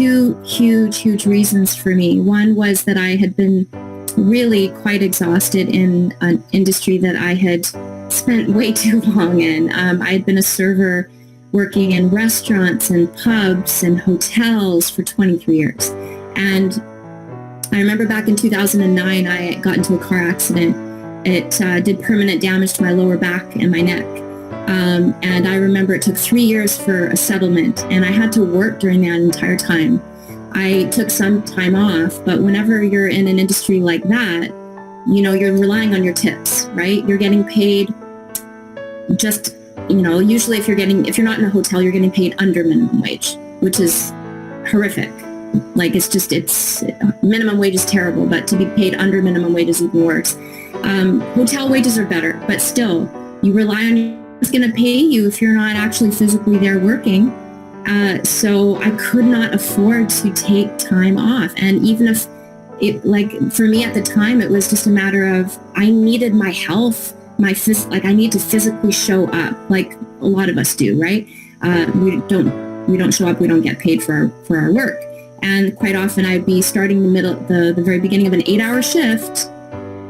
two huge reasons for me. One was that I had been really quite exhausted in an industry that I had spent way too long in. I had been a server working in restaurants and pubs and hotels for 23 years. And I remember back in 2009, I got into a car accident. It did permanent damage to my lower back and my neck. And I remember it took 3 years for a settlement, and I had to work during that entire time. I took some time off, but whenever you're in an industry like that, you're relying on your tips, right? You're getting paid just, usually if you're not in a hotel, you're getting paid under minimum wage, which is horrific. Like it's minimum wage is terrible, but to be paid under minimum wage is even worse. Hotel wages are better, but still you rely on who's going to pay you if you're not actually physically there working. So I could not afford to take time off. And even if for me at the time, it was just a matter of, I needed my health, I need to physically show up like a lot of us do, right? We don't show up, we don't get paid for our work. And quite often I'd be starting the very beginning of an 8-hour shift,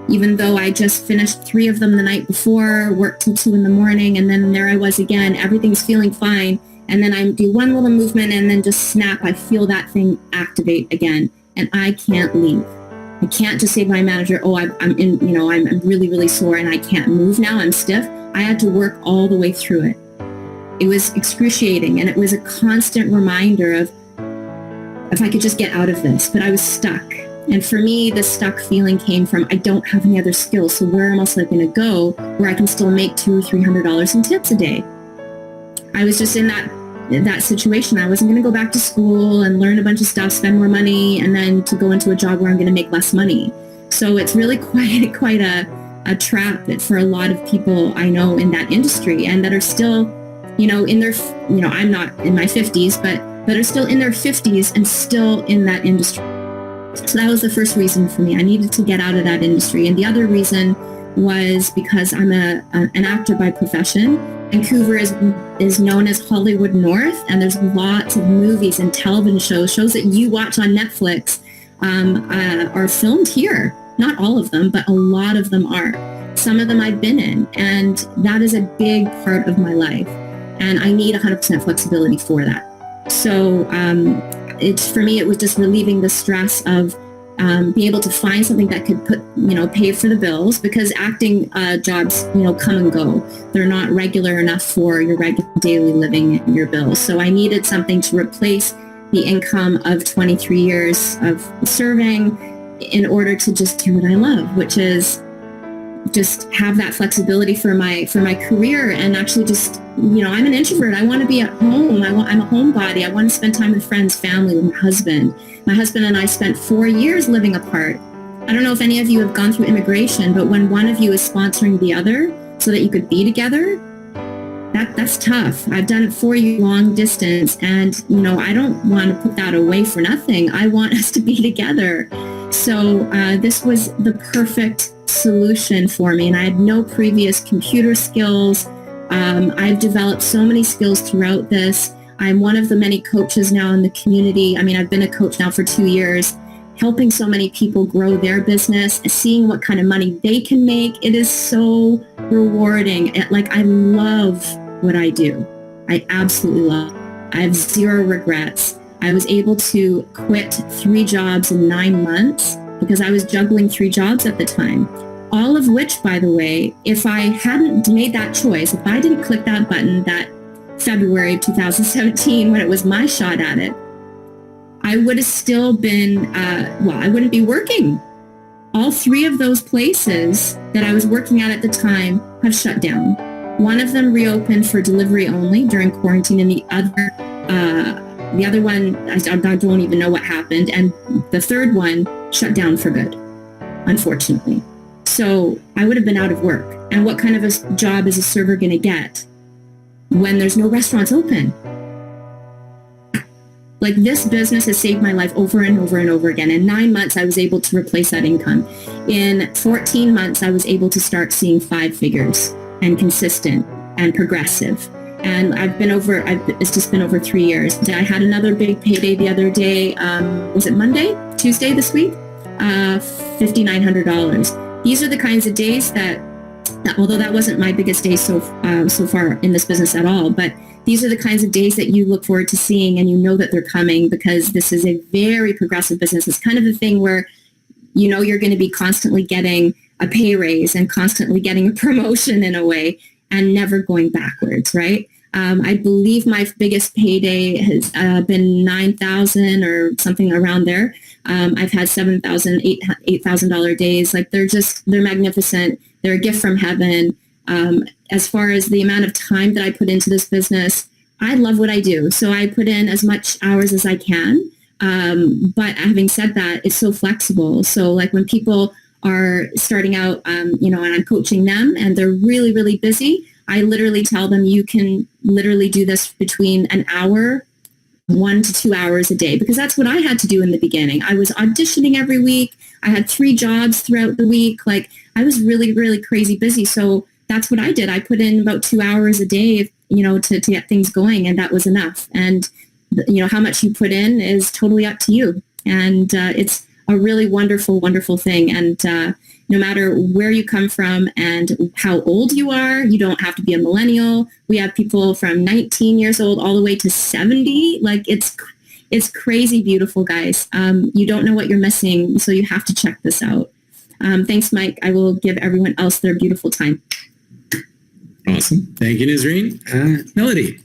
even though I just finished 3 of them the night before, worked till 2 in the morning, and then there I was again, everything's feeling fine. And then I do one little movement and then just snap, I feel that thing activate again. And I can't leave. I can't just say to my manager, I'm really, really sore and I can't move now, I'm stiff. I had to work all the way through it. It was excruciating, and it was a constant reminder of, if I could just get out of this, but I was stuck. And for me, the stuck feeling came from, I don't have any other skills, so where else am I going to go where I can still make $200 or $300 in tips a day? I was just in that situation. I wasn't going to go back to school and learn a bunch of stuff, spend more money, and then to go into a job where I'm going to make less money. So it's really quite a trap for a lot of people I know in that industry, and that are still, in their, I'm not in my 50s, but that are still in their 50s and still in that industry. So that was the first reason for me. I needed to get out of that industry. And the other reason was because I'm an actor by profession. Vancouver is known as Hollywood North, and there's lots of movies and television shows that you watch on Netflix are filmed here. Not all of them, but a lot of them are. Some of them I've been in, and that is a big part of my life. And I need 100% flexibility for that. So for me, it was just relieving the stress of being able to find something that could pay for the bills, because acting jobs, come and go. They're not regular enough for your regular daily living and your bills. So I needed something to replace the income of 23 years of serving in order to just do what I love, which is just have that flexibility for my career, and actually just, I'm an introvert. I want to be at home. I'm a homebody. I want to spend time with friends, family, with my husband. My husband and I spent 4 years living apart. I don't know if any of you have gone through immigration, but when one of you is sponsoring the other so that you could be together, that's tough. I've done it 4 years long distance, and, I don't want to put that away for nothing. I want us to be together. So this was the perfect solution for me, and I had no previous computer skills. I've developed so many skills throughout this. I'm one of the many coaches now in the community. I've been a coach now for 2 years, helping so many people grow their business, seeing what kind of money they can make. It is so rewarding. I love what I do. I absolutely love it. I have zero regrets. I was able to quit 3 jobs in 9 months because I was juggling 3 jobs at the time. All of which, by the way, if I hadn't made that choice, if I didn't click that button that February of 2017 when it was my shot at it, I would have still been, I wouldn't be working. All 3 of those places that I was working at the time have shut down. One of them reopened for delivery only during quarantine, and the other one, I don't even know what happened. And the third one shut down for good, unfortunately. So I would have been out of work. And what kind of a job is a server going to get when there's no restaurants open? This business has saved my life over and over and over again. In 9 months, I was able to replace that income. In 14 months, I was able to start seeing 5 figures and consistent and progressive. And it's just been over 3 years. I had another big payday the other day. Was it Tuesday this week? $5,900. These are the kinds of days that although that wasn't my biggest day so far in this business at all, but these are the kinds of days that you look forward to seeing, and you know that they're coming because this is a very progressive business. It's kind of the thing where you know you're going to be constantly getting a pay raise and constantly getting a promotion in a way and never going backwards, right? I believe my biggest payday has been $9,000 or something around there. I've had $7,000, $8,000 days. Like they're magnificent. They're a gift from heaven. As far as the amount of time that I put into this business, I love what I do. So I put in as much hours as I can. But having said that, it's so flexible. So like when people are starting out, and I'm coaching them and they're really, really busy, I literally tell them you can literally do this between an hour, 1 to 2 hours a day, because that's what I had to do in the beginning. I was auditioning every week. I had 3 jobs throughout the week. Like I was really, really crazy busy. So that's what I did. I put in about 2 hours a day, to get things going, and that was enough. And, how much you put in is totally up to you. And it's a really wonderful, wonderful thing. And no matter where you come from and how old you are, you don't have to be a millennial. We have people from 19 years old all the way to 70. Like it's crazy beautiful, guys. You don't know what you're missing, so you have to check this out. Thanks, Mike. I will give everyone else their beautiful time. Awesome. Thank you, Nazreen. Melody.